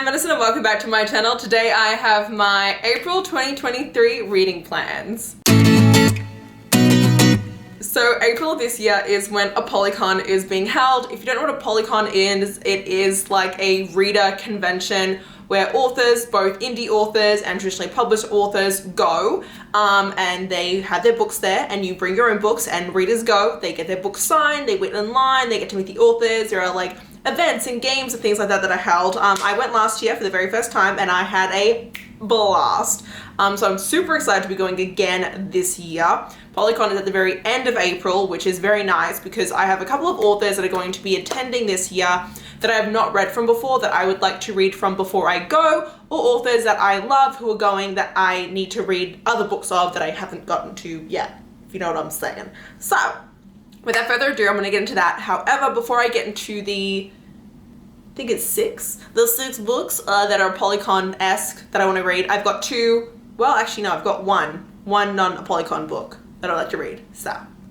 I'm Madison and welcome back to my channel. Today I have my April 2023 reading plans. So April this year is when ApollyCon is being held. If you don't know what ApollyCon is, it is like a reader convention where authors, both indie authors and traditionally published authors, go and they have their books there, and you bring your own books and readers go. They get their books signed, they wait in line, they get to meet the authors. There are like events and games and things like that that are held. I went last year for the very first time and I had a blast. So I'm super excited to be going again this year. Polycon is at the very end of April, which is very nice because I have a couple of authors that are going to be attending this year that I have not read from before that I would like to read from before I go, or authors that I love who are going that I need to read other books of that I haven't gotten to yet, if you know what I'm saying. So without further ado, I'm going to get into that. However, before I get into the six books that are Polycon-esque that I want to read, I've got two, well actually no, I've got one non-Polycon book that I'd like to read.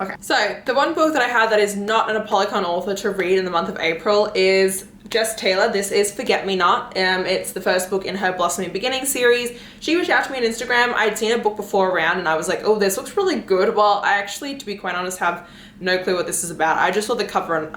Okay. So the one book that I have that is not an ApollyCon author to read in the month of April is Jess Taylor. This is Forget Me Not. It's the first book in her Blossoming Beginning series. She reached out to me on Instagram. I'd seen a book before around and I was like, oh, this looks really good. Well, I actually, to be quite honest, have no clue what this is about. I just saw the cover and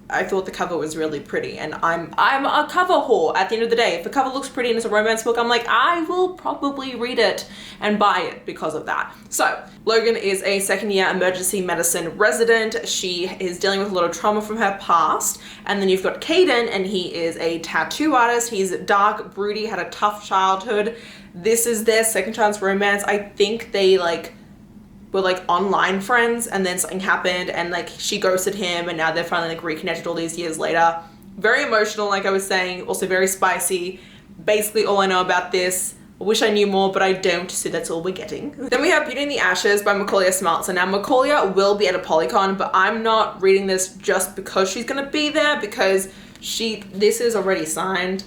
I thought the cover was really pretty, and I'm a cover whore at the end of the day. If the cover looks pretty and it's a romance book, I'm like, I will probably read it and buy it because of that. So Logan is a second-year emergency medicine resident. She is dealing with a lot of trauma from her past. And then you've got Caden, and he is a tattoo artist. He's dark, broody, had a tough childhood. This is their second chance romance. I think they were like online friends and then something happened and like she ghosted him and now they're finally like reconnected all these years later. Very emotional, like I was saying, also very spicy. Basically all I know about this. I wish I knew more, but I don't, so that's all we're getting. Then we have Beauty in the Ashes by Macaulay Smeltzer. Now Macaulay will be at ApollyCon, but I'm not reading this just because she's gonna be there, because this is already signed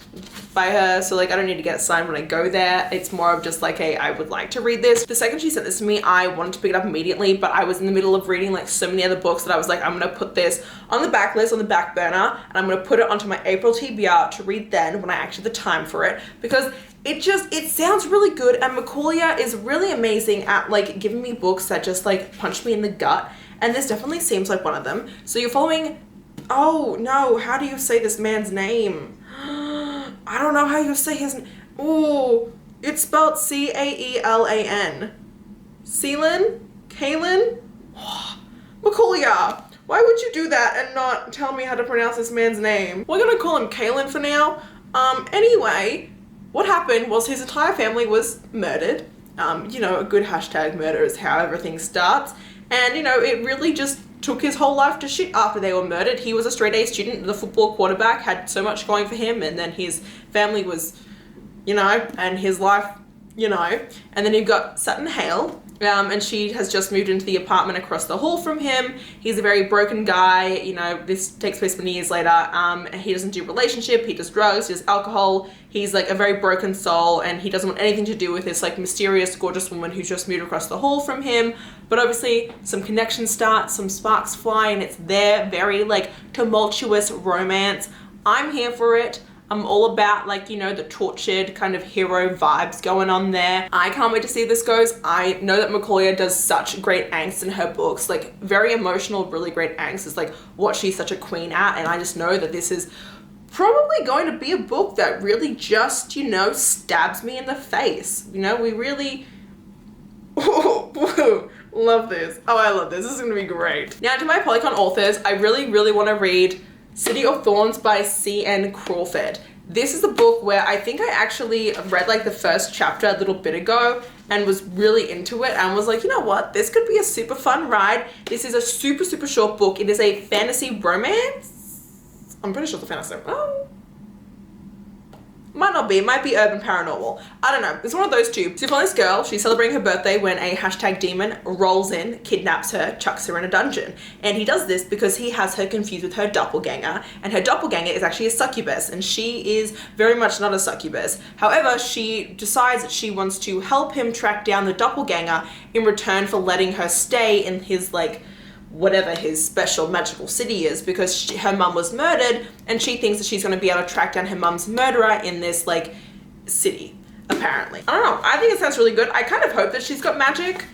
by her, so like I don't need to get it signed when I go there. It's more of just like, hey, I would like to read this. The second she sent this to me, I wanted to pick it up immediately, but I was in the middle of reading like so many other books that I was like, I'm gonna put this on the backlist, on the back burner, and I'm gonna put it onto my April TBR to read then when I actually have the time for it, because it sounds really good, and Macaulay is really amazing at like giving me books that just like punch me in the gut, and this definitely seems like one of them. So you're following, oh no, how do you say this man's name? I don't know how you say his name. Oh, it's spelled C-A-E-L-A-N. Kaylin? Macaulay, why would you do that and not tell me how to pronounce this man's name? We're gonna call him Kaylin for now. Anyway, what happened was his entire family was murdered. You know, a good hashtag murder is how everything starts. And you know, it really just took his whole life to shit after they were murdered. He was a straight A student, the football quarterback, had so much going for him, and then his family was, you know, and his life, you know. And then you've got Sutton Hale, and she has just moved into the apartment across the hall from him. He's a very broken guy, you know, this takes place many years later. He doesn't do relationship, he does drugs, he does alcohol. He's like a very broken soul, and he doesn't want anything to do with this like mysterious, gorgeous woman who's just moved across the hall from him. But obviously some connections start, some sparks fly, and it's their very like tumultuous romance. I'm here for it. I'm all about like, you know, the tortured kind of hero vibes going on there. I can't wait to see this goes. I know that Macaulay does such great angst in her books, like very emotional, really great angst is like what she's such a queen at. And I just know that this is probably going to be a book that really just, you know, stabs me in the face. You know, we really, love this. Oh, I love this. This is gonna be great. Now to my Polycon authors, I really want to read City of Thorns by C.N. Crawford. This is a book where I think I actually read like the first chapter a little bit ago and was really into it and was like, you know what, this could be a super fun ride. This is a super short book. It is a fantasy romance. I'm pretty sure it's a fantasy. Oh. Might not be, it might be urban paranormal. I don't know, it's one of those two. So you follow this girl, she's celebrating her birthday when a hashtag demon rolls in, kidnaps her, chucks her in a dungeon. And he does this because he has her confused with her doppelganger, and her doppelganger is actually a succubus, and she is very much not a succubus. However, she decides that she wants to help him track down the doppelganger in return for letting her stay in his like whatever his special magical city is, because her mum was murdered and she thinks that she's going to be able to track down her mum's murderer in this like city, apparently. I don't know, I think it sounds really good. I kind of hope that she's got magic.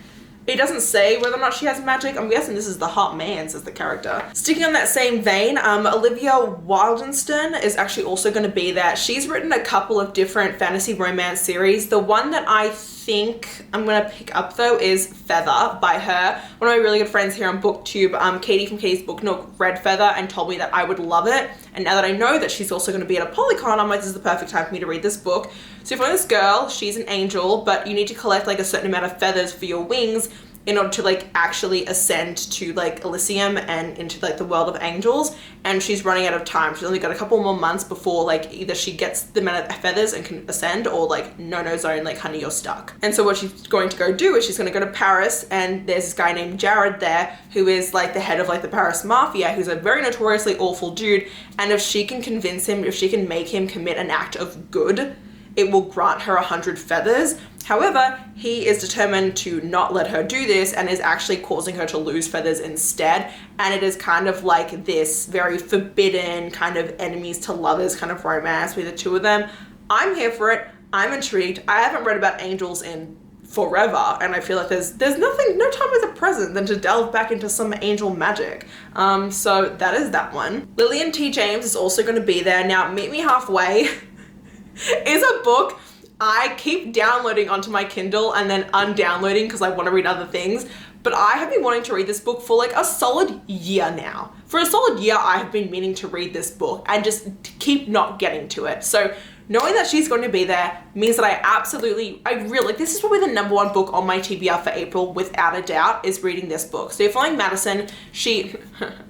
It doesn't say whether or not she has magic. I'm guessing this is the hot man, says the character. Sticking on that same vein, Olivia Wildenstein is actually also going to be there. She's written a couple of different fantasy romance series. The one that I think I'm going to pick up though is Feather by her. One of my really good friends here on BookTube, Katie from Katie's Book Nook, read Feather and told me that I would love it. And now that I know that she's also going to be at ApollyCon, I'm like, this is the perfect time for me to read this book. So if you're this girl, she's an angel, but you need to collect like a certain amount of feathers for your wings in order to like actually ascend to like Elysium and into like the world of angels, and she's running out of time. She's only got a couple more months before like either she gets the amount of feathers and can ascend, or like no zone, like honey, you're stuck. And so what she's going to go do is she's going to go to Paris, and there's this guy named Jared there who is like the head of like the Paris mafia, who's a very notoriously awful dude, and if she can convince him, if she can make him commit an act of good, it will grant her 100 feathers. However, he is determined to not let her do this and is actually causing her to lose feathers instead. And it is kind of like this very forbidden kind of enemies to lovers kind of romance with the two of them. I'm here for it. I'm intrigued. I haven't read about angels in forever, and I feel like there's nothing, no time is the present than to delve back into some angel magic. So that is that one. Lillian T. James is also going to be there. Now, Meet Me Halfway is a book I keep downloading onto my Kindle and then undownloading because I want to read other things. But I have been wanting to read this book for like a solid year now. For a solid year, I have been meaning to read this book and just keep not getting to it. So knowing that she's going to be there means that I really, like, this is probably the #1 book on my TBR for April, without a doubt, is reading this book. So you're following Madison,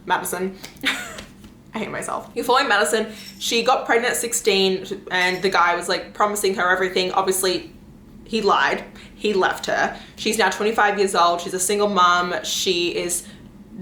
Madison. I hate myself. You're following Madison. She got pregnant at 16 and the guy was like promising her everything. Obviously, he lied. He left her. She's now 25 years old. She's a single mom. She is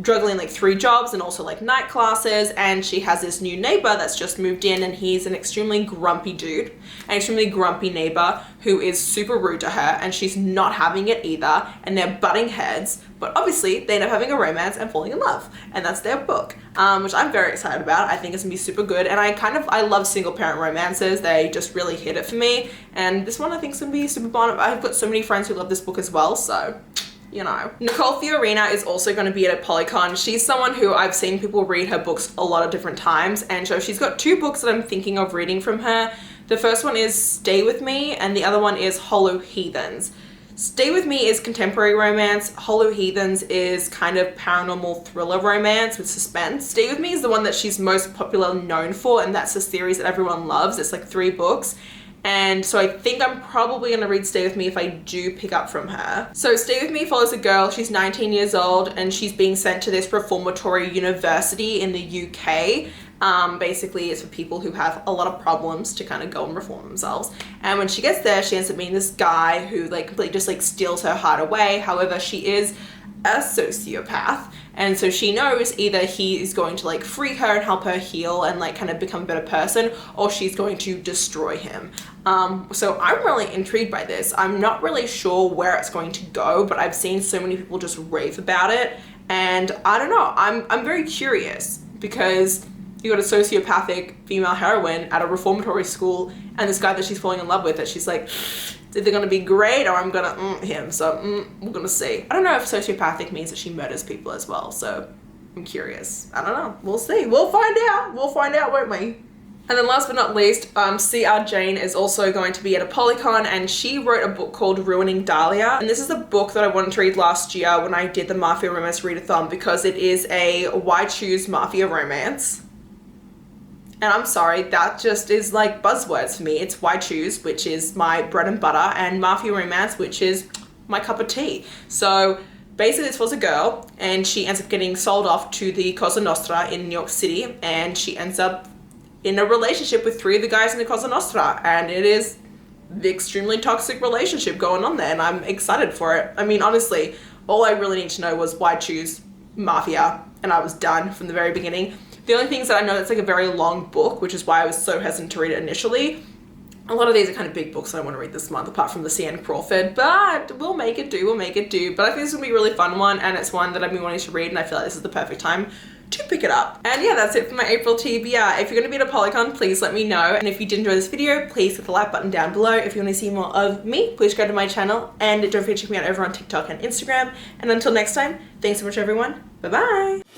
juggling like 3 jobs and also like night classes, and she has this new neighbor that's just moved in, and he's an extremely grumpy dude, an extremely grumpy neighbor who is super rude to her, and she's not having it either, and they're butting heads, but obviously they end up having a romance and falling in love, and that's their book, which I'm very excited about. I think it's gonna be super good, and I love single parent romances. They just really hit it for me, and this one I think is gonna be super fun. I've got so many friends who love this book as well, so you know. Nicole Fiorina is also going to be at ApollyCon. She's someone who I've seen people read her books a lot of different times, and so she's got 2 books that I'm thinking of reading from her. The first one is Stay With Me, and the other one is Hollow Heathens. Stay With Me is contemporary romance. Hollow Heathens is kind of paranormal thriller romance with suspense. Stay With Me is the one that she's most popularly known for, and that's the series that everyone loves. It's like 3 books. And so I think I'm probably going to read Stay With Me if I do pick up from her. So Stay With Me follows a girl. She's 19 years old and she's being sent to this reformatory university in the UK. Basically, it's for people who have a lot of problems to kind of go and reform themselves. And when she gets there, she ends up meeting this guy who like completely just like steals her heart away. However, she is a sociopath, and so she knows either he is going to like free her and help her heal and like kind of become a better person, or she's going to destroy him. So I'm really intrigued by this. I'm not really sure where it's going to go, but I've seen so many people just rave about it, and I don't know, I'm very curious, because you got a sociopathic female heroine at a reformatory school and this guy that she's falling in love with, that she's like, it's either gonna be great or I'm gonna him. So we're gonna see. I don't know if sociopathic means that she murders people as well, so I'm curious. I don't know. We'll see. We'll find out. We'll find out, won't we? And then last but not least, C.R. Jane is also going to be at ApollyCon, and she wrote a book called Ruining Dahlia. And this is a book that I wanted to read last year when I did the Mafia Romance Readathon, because it is a why choose mafia romance. And I'm sorry, that just is like buzzwords for me. It's why choose, which is my bread and butter, and mafia romance, which is my cup of tea. So basically this was a girl, and she ends up getting sold off to the Cosa Nostra in New York City, and she ends up in a relationship with 3 of the guys in the Cosa Nostra, and it is the extremely toxic relationship going on there, and I'm excited for it. I mean, honestly, all I really need to know was why choose mafia, and I was done from the very beginning. The only things that I know, that's like a very long book, which is why I was so hesitant to read it initially. A lot of these are kind of big books that I want to read this month, apart from the C.N. Crawford, but we'll make it do, we'll make it do. But I think this will be a really fun one, and it's one that I've been wanting to read, and I feel like this is the perfect time to pick it up. And yeah, that's it for my April TBR. If you're going to be at ApollyCon, please let me know. And if you did enjoy this video, please hit the like button down below. If you want to see more of me, please go to my channel, and don't forget to check me out over on TikTok and Instagram. And until next time, thanks so much everyone. Bye bye.